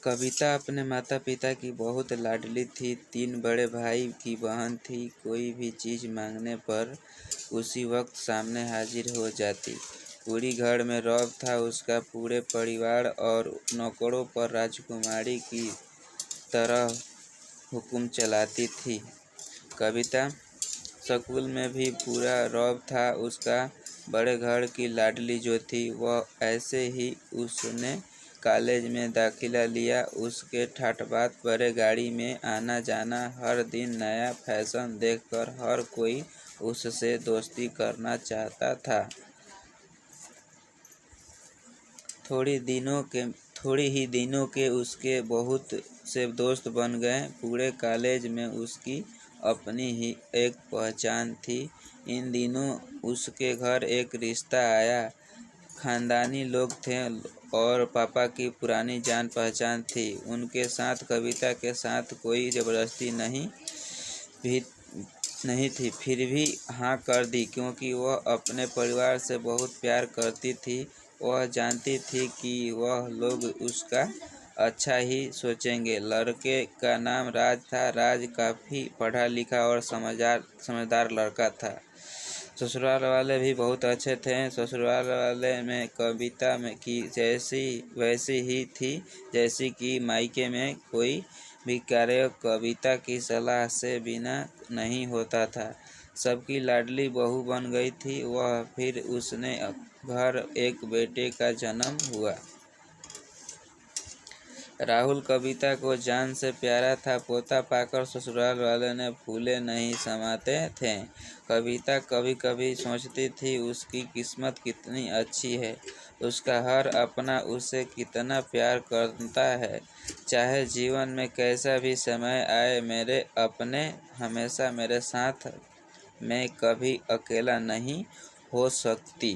कविता अपने माता पिता की बहुत लाडली थी। 3 बड़े भाई की बहन थी। कोई भी चीज़ मांगने पर उसी वक्त सामने हाजिर हो जाती। पूरी घर में रौब था उसका। पूरे परिवार और नौकरों पर राजकुमारी की तरह हुक्म चलाती थी। कविता स्कूल में भी पूरा रौब था उसका। बड़े घर की लाडली जो थी वह ऐसे ही उसने कॉलेज में दाखिला लिया। उसके ठाठबाट भरे गाड़ी में आना जाना, हर दिन नया फैशन देखकर हर कोई उससे दोस्ती करना चाहता था। थोड़ी ही दिनों के उसके बहुत से दोस्त बन गए। पूरे कॉलेज में उसकी अपनी ही एक पहचान थी। इन दिनों उसके घर एक रिश्ता आया। खानदानी लोग थे और पापा की पुरानी जान पहचान थी। उनके साथ कविता के साथ कोई ज़बरदस्ती भी नहीं थी, फिर भी हाँ कर दी क्योंकि वह अपने परिवार से बहुत प्यार करती थी। वह जानती थी कि वह लोग उसका अच्छा ही सोचेंगे। लड़के का नाम राज था। राज काफ़ी पढ़ा लिखा और समझदार लड़का था। ससुराल वाले भी बहुत अच्छे थे। ससुराल वाले में कविता में की जैसी वैसी ही थी जैसी कि मायके में कोई भी कार्य कविता की सलाह से बिना नहीं होता था। सबकी लाडली बहू बन गई थी वह। फिर उसने घर एक बेटे का जन्म हुआ। राहुल कविता को जान से प्यारा था। पोता पाकर ससुराल वाले ने फूले नहीं समाते थे। कविता कभी कभी सोचती थी उसकी किस्मत कितनी अच्छी है। उसका हर अपना उसे कितना प्यार करता है। चाहे जीवन में कैसा भी समय आए, मेरे अपने हमेशा मेरे साथ। मैं कभी अकेला नहीं हो सकती।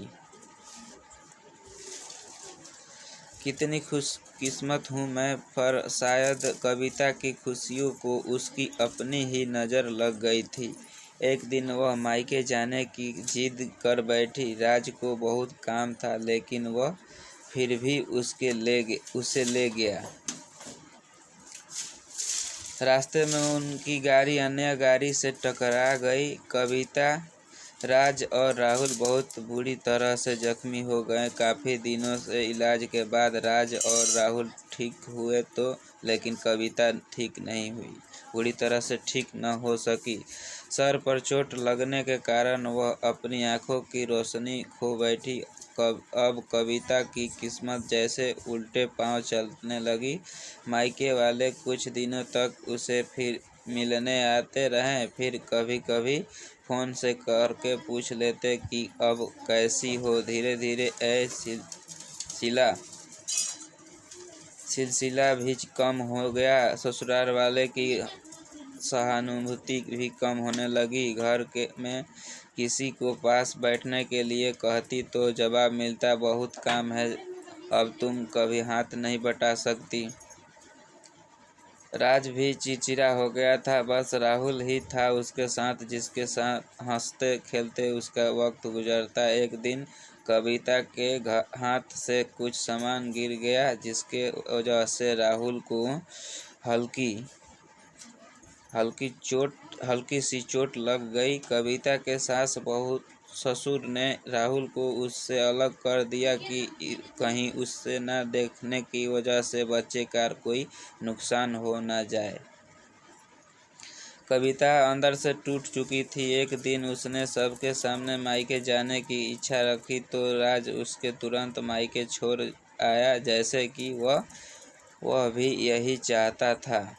कितनी खुशकिस्मत हूँ मैं। पर शायद कविता की खुशियों को उसकी अपनी ही नज़र लग गई थी। एक दिन वह मायके जाने की जिद कर बैठी। राज को बहुत काम था लेकिन वह फिर भी उसे ले गया। रास्ते में उनकी गाड़ी अन्य गाड़ी से टकरा गई। कविता, राज और राहुल बहुत बुरी तरह से जख्मी हो गए। काफ़ी दिनों से इलाज के बाद राज और राहुल ठीक हुए तो लेकिन कविता ठीक नहीं हुई, बुरी तरह से ठीक न हो सकी। सर पर चोट लगने के कारण वह अपनी आँखों की रोशनी खो बैठी। अब कविता की किस्मत जैसे उल्टे पांव चलने लगी। मायके वाले कुछ दिनों तक उसे फिर मिलने आते रहे। फिर कभी कभी फ़ोन से करके पूछ लेते कि अब कैसी हो। धीरे धीरे सिलसिला भी कम हो गया। ससुराल वाले की सहानुभूति भी कम होने लगी। में किसी को पास बैठने के लिए कहती तो जवाब मिलता, बहुत काम है, अब तुम कभी हाथ नहीं बटा सकती। राज भी चिड़चिड़ा हो गया था। बस राहुल ही था उसके साथ जिसके साथ हंसते खेलते उसका वक्त गुजरता। एक दिन कविता के हाथ से कुछ सामान गिर गया जिसके वजह से राहुल को हल्की सी चोट लग गई। कविता के ससुर ने राहुल को उससे अलग कर दिया कि कहीं उससे न देखने की वजह से बच्चे का कोई नुकसान हो न जाए। कविता अंदर से टूट चुकी थी। एक दिन उसने सबके सामने मायके जाने की इच्छा रखी तो राज उसके तुरंत मायके छोड़ आया, जैसे कि वह भी यही चाहता था।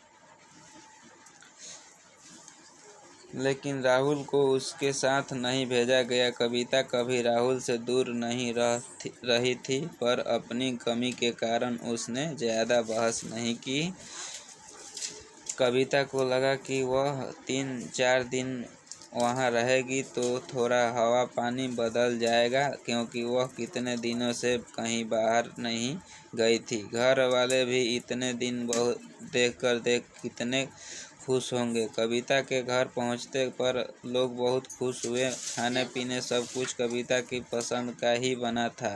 लेकिन राहुल को उसके साथ नहीं भेजा गया। कविता कभी राहुल से दूर नहीं रही थी, पर अपनी कमी के कारण उसने ज़्यादा बहस नहीं की। कविता को लगा कि वह 3-4 दिन वहाँ रहेगी तो थोड़ा हवा पानी बदल जाएगा, क्योंकि वह कितने दिनों से कहीं बाहर नहीं गई थी। घर वाले भी इतने दिन देख कितने खुश होंगे। कविता के घर पहुँचते पर लोग बहुत खुश हुए। खाने पीने सब कुछ कविता की पसंद का ही बना था।